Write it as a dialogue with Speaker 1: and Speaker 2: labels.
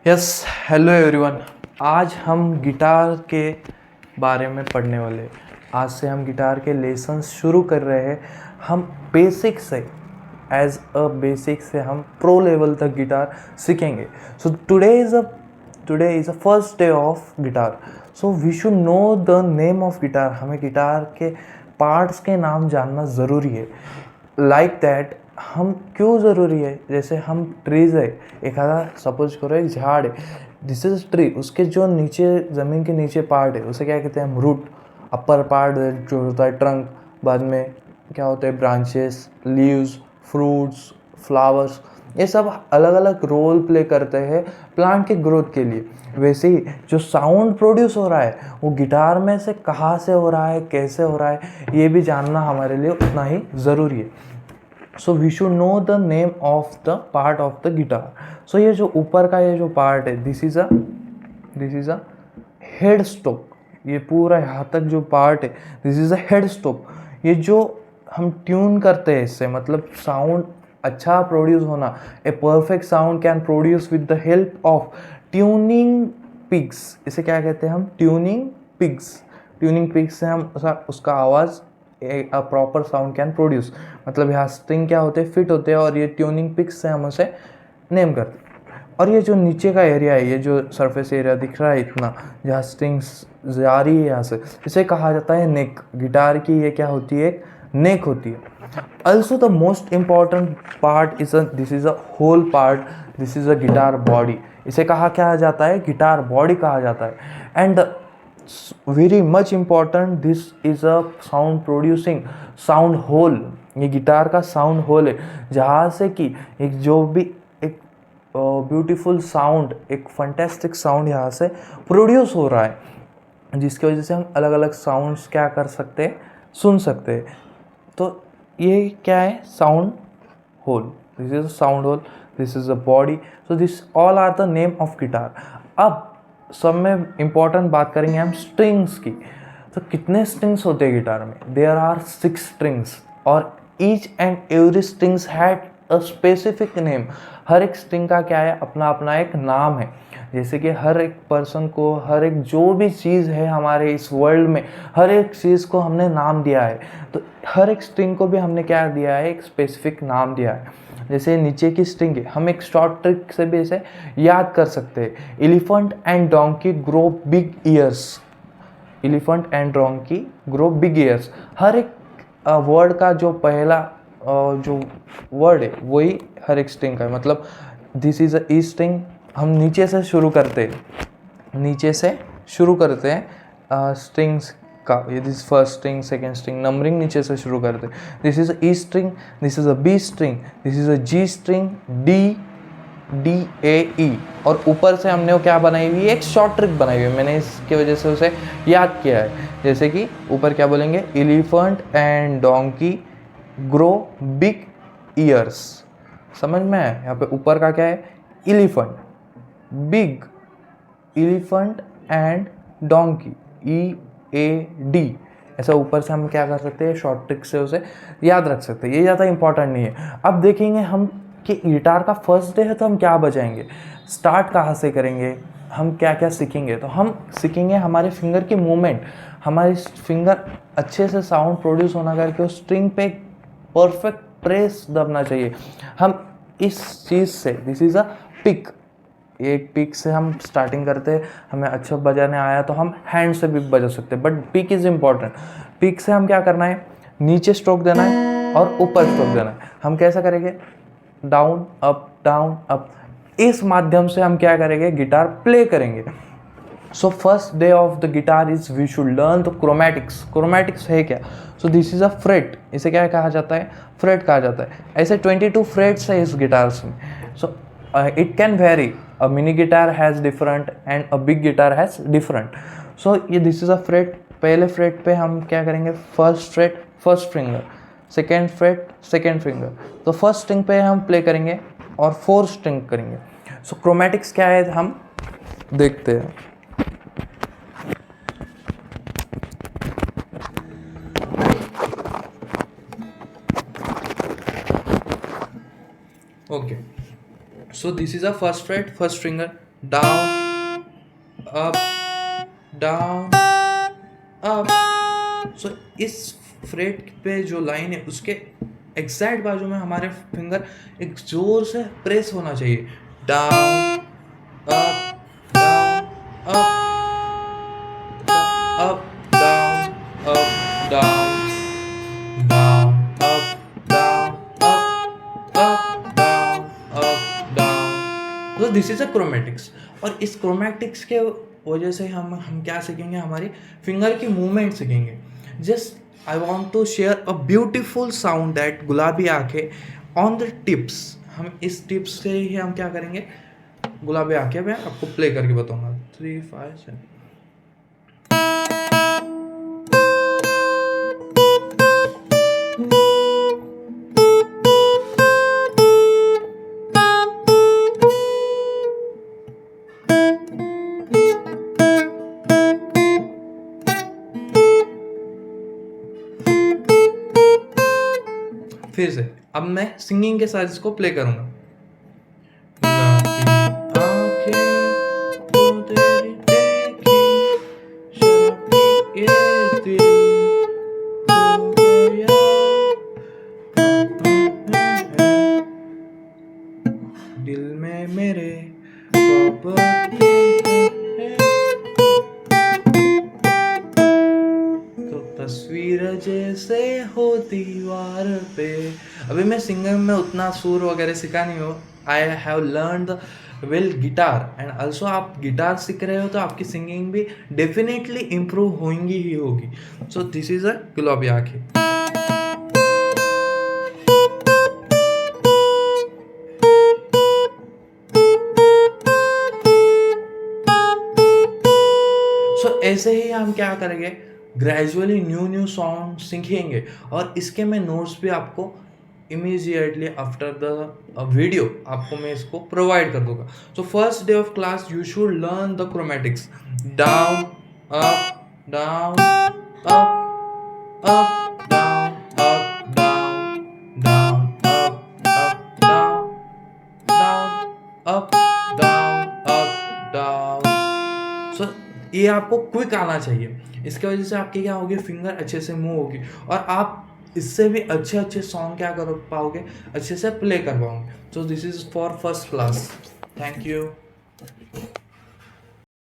Speaker 1: Yes, hello everyone. आज हम guitar के बारे में पढ़ने वाले। आज से हम गिटार के लेसन्स शुरू कर रहे हैं। हम बेसिक से एज अ बेसिक से हम प्रो लेवल तक गिटार सीखेंगे। So today is a first day of guitar. So we should know the name of guitar. हमें गिटार के पार्ट्स के नाम जानना ज़रूरी है। लाइक दैट हम क्यों ज़रूरी है, जैसे हम ट्रीज़ है, एक आधा सपोज करो एक झाड़ है, दिस इज ट्री, उसके जो नीचे ज़मीन के नीचे पार्ट है उसे क्या कहते हैं हम, रूट। अपर पार्ट जो होता है ट्रंक, बाद में क्या होते हैं ब्रांचेस, लीव्स, फ्रूट्स, फ्लावर्स। ये सब अलग अलग रोल प्ले करते हैं प्लांट के ग्रोथ के लिए। वैसे ही जो साउंड प्रोड्यूस हो रहा है वो गिटार में से कहाँ से हो रहा है, कैसे हो रहा है, ये भी जानना हमारे लिए उतना ही ज़रूरी है। So we should know the name of the part of the guitar. So ये जो ऊपर का ये जो पार्ट है, this is a head stock. ये पूरा यहाँ तक जो पार्ट है, this is a head stock. ये जो हम ट्यून करते हैं इससे, मतलब साउंड अच्छा प्रोड्यूस होना, a perfect sound can produce with the help of tuning pigs. इसे क्या कहते हैं हम, ट्यूनिंग पिग्स। ट्यूनिंग पिग्स से हम उसका आवाज़ प्रॉपर साउंड कैन प्रोड्यूस। मतलब यहाँ स्ट्रिंग क्या होते हैं, फिट होते हैं, और ये ट्यूनिंग पिक्स से हम उसे नेम करते हैं। और ये जो नीचे का एरिया है, ये जो सरफेस एरिया दिख रहा है इतना, जहाँ स्ट्रिंग्स जा रही है यहाँ से, इसे कहा जाता है नेक। गिटार की ये क्या होती है, एक नेक होती है। Also the most important part is this is a whole part, this is a guitar body। इसे कहा क्या जाता है, गिटार बॉडी कहा जाता है। And very much important, this is a sound producing sound hole. ये गिटार का साउंड होल है, जहाँ से कि एक जो भी एक ब्यूटीफुल साउंड, एक फंटेस्टिक साउंड यहाँ से प्रोड्यूस हो रहा है, जिसकी वजह से हम अलग अलग साउंड्स क्या कर सकते हैं, सुन सकते हैं। तो ये क्या है, sound hole. This is a sound hole, this is a body. So this all are the name of guitar. अब सब में इम्पॉर्टेंट बात करेंगे हम स्ट्रिंग्स की। तो कितने स्ट्रिंग्स होते हैं गिटार में, देयर आर 6 स्ट्रिंग्स, और each and every strings had a specific name. हर एक स्ट्रिंग का क्या है, अपना अपना एक नाम है। जैसे कि हर एक पर्सन को, हर एक जो भी चीज़ है हमारे इस वर्ल्ड में, हर एक चीज़ को हमने नाम दिया है। तो हर एक स्ट्रिंग को भी हमने क्या दिया है, एक स्पेसिफिक नाम दिया है। जैसे नीचे की स्ट्रिंग है, हम एक शॉर्ट ट्रिक से भी इसे याद कर सकते हैं। Elephant and donkey grow big ears. Elephant and donkey grow big ears. हर एक वर्ड का जो पहला जो वर्ड है वही हर एक स्ट्रिंग का है। मतलब this is a E string. हम नीचे से शुरू करते हैं स्ट्रिंग्स का। ये this first string, second string, numbering नीचे से शुरू करते हैं। This is a E string, this is a B string, this is a G string, D, D A E. और ऊपर से हमने वो क्या बनाई हुई है, एक शॉर्ट ट्रिक बनाई हुई है, मैंने इसकी वजह से उसे याद किया है। जैसे कि ऊपर क्या बोलेंगे, elephant and donkey grow big years. समझ में आया? यहाँ पे ऊपर का क्या है, elephant, big, elephant and donkey, E A D. ऐसा ऊपर से हम क्या कर सकते हैं, शॉर्ट ट्रिक से उसे याद रख सकते हैं। ये ज़्यादा इंपॉर्टेंट नहीं है। अब देखेंगे हम कि गिटार का फर्स्ट डे है तो हम क्या बजाएंगे, स्टार्ट कहाँ से करेंगे, हम क्या क्या सीखेंगे। तो हम सीखेंगे हमारे फिंगर की मूवमेंट। हमारी फिंगर अच्छे से साउंड प्रोड्यूस होना करके उस स्ट्रिंग पे परफेक्ट प्रेस दबना चाहिए। हम इस चीज़ से, दिस इज़ अ पिक, एक पिक से हम स्टार्टिंग करते हैं। हमें अच्छा बजाने आया तो हम हैंड से भी बजा सकते हैं, but pick is important. Pick से हम क्या करना है, नीचे स्ट्रोक देना है और ऊपर स्ट्रोक देना है। हम कैसा करेंगे, डाउन अप। इस माध्यम से हम क्या करेंगे, गिटार प्ले करेंगे। So first day of the guitar is we should learn the chromatics. Chromatics है क्या, so this is a fret. इसे क्या कहा जाता है, फ्रेट कहा जाता है। ऐसे 22 फ्रेट्स है इस गिटार्स में। So it can vary, a mini guitar has different and a big guitar has different. So ये दिस इज अ फ्रेट। पहले फ्रेट पे हम क्या करेंगे, first fret first finger, second fret second finger. तो फर्स्ट स्ट्रिंग पे हम play करेंगे और फोर्थ स्ट्रिंग करेंगे। सो क्रोमैटिक्स क्या है हम देखते हैं। Okay, so this is a first fret, first finger, down, up, down, up. So इस फ्रेट पे जो लाइन है उसके एग्जैक्ट बाजू में हमारे फिंगर एक जोर से प्रेस होना चाहिए। Down, up, down, up, down, up, down, down, up, down, up, down, up, down. तो दिस इज अ क्रोमेटिक्स। और इस क्रोमेटिक्स के वजह से हम क्या सीखेंगे, हमारी फिंगर की मूवमेंट सीखेंगे। Just I want to share a beautiful sound that Gulabi Aankhen on the tips. हम इस टिप्स से ही हम क्या करेंगे, गुलाबी आंखें मैं आपको प्ले करके बताऊंगा। 3 5 7। फिर से अब मैं सिंगिंग के साथ इसको प्ले करूंगा। गुलाबी आंखें जो तेरी देखी, शराबी ये दिल हो गया। दिल में मेरे मोहब्बत है, तो तस्वीर जैसे हो दीवार पे। अभी मैं सिंगिंग में उतना सुर वगैरह सीखा नहीं हूँ। I have learn the well guitar and also आप गिटार सीख रहे हो तो आपकी सिंगिंग भी डेफिनेटली इम्प्रूव होंगी ही होगी। सो दिस इज अ गुलाबी आंखें। सो ऐसे ही हम क्या करेंगे, ग्रेजुअली न्यू सॉन्ग सीखेंगे और इसके मैं नोट्स भी आपको इमीजिएटली आफ्टर द वीडियो आपको मैं इसको प्रोवाइड कर दूंगा। So first day of class you should learn the chromatics. Down, up, down, up, up, down, up, down, down, up, down, down, up, down, up, down. So ये आपको quick आना चाहिए। इसके वजह से आपकी क्या होगी, फिंगर अच्छे से मूव होगी और आप इससे भी अच्छे अच्छे सॉन्ग क्या कर पाओगे, अच्छे से प्ले कर पाओगे। सो this is for first class. Thank you.